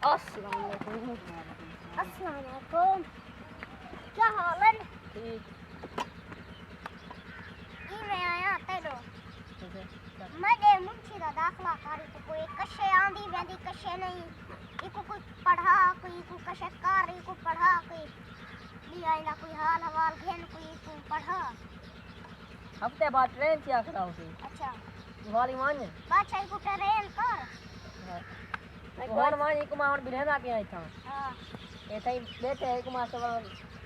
अस्सलाम वालेकुम। अस्सलाम वालेकुम। क्या हाल है? ठीक। मैं आया तेरो मैं मुंशी दा दाखला कारी तो कोई कशे आंदी वेंदी कशे नहीं इको कोई पढ़ा कोई को कशे कारी को पढ़ा कोई लिया ना कोई हाल हवाल घेन कोई को पढ़ा हफ्ते बाद ट्रेन क्या खड़ा होती। अच्छा वाली मान बादशाह को ट्रेन कर और मान को मां बिना के आई था। हां ए तई बैठे एक मां सब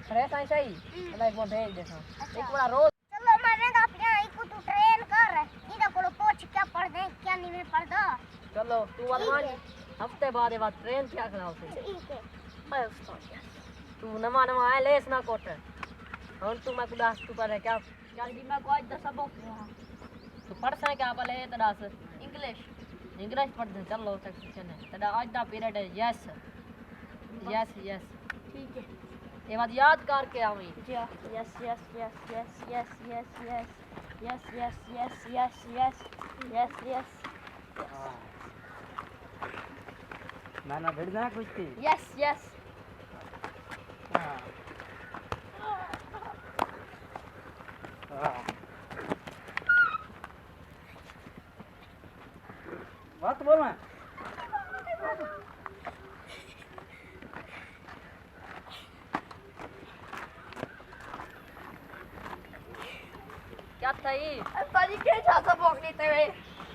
खरे साईं सही लाइक वो भेज देता एक बड़ा रोज चलो मैं वेंदा पिया इको तू ट्रेन कर इदा कोलो पूछ क्या पढ़ दे क्या नहीं में पढ़ दो। चलो तू वाली मान हफ्ते बाद ए बात ट्रेन क्या खड़ा होती। ठीक है मैं उस्ताद तू नमा नमा आए लेस ना कोट और तू मैं कुदास तू पर क्या क्या भी मैं को आज 10 सबक तू पढ़ सा क्या भले तदास इंग्लिश इंग्लिश पढ़ दे चलो सेक्शन है तदा आज दा पीरियड है यस यस यस ठीक है ये बात याद करके आवी yes yes yes yes yes yes yes yes yes yes yes yes yes yes मैं ना भिड़ना कुछ थी यस यस बात बोलना क्या था ये पाजी के जा सबक लेते हुए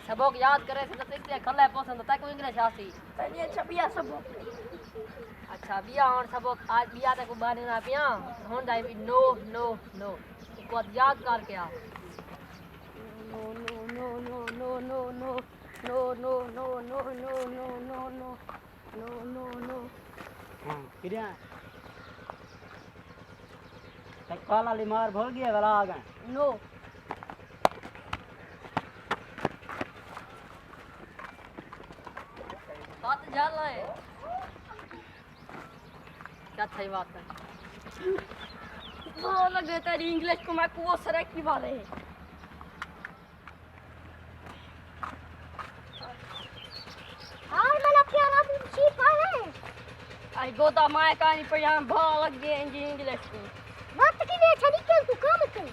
सबक याद करे से तो इसलिए कल पसंद होता है कोई इंग्लिश आती ये छपिया सबक अच्छा बिया और सबक आज बिया तक बारे ना पिया होन जाए भी नो नो नो को याद करके आ no no no no no no no no no no no no no no no no no हां किरिया तक काला लिमार भोल गया वाला आ गए नो बात जान है क्या थी बात है वो लगे तेरी इंग्लिश को मैं को सरक की वाले हां मला प्यारा मुंशी है आई गोदा माय कहानी पर यहां भाग लग गए इंग्लिश की बात की ने छड़ी के तू काम कर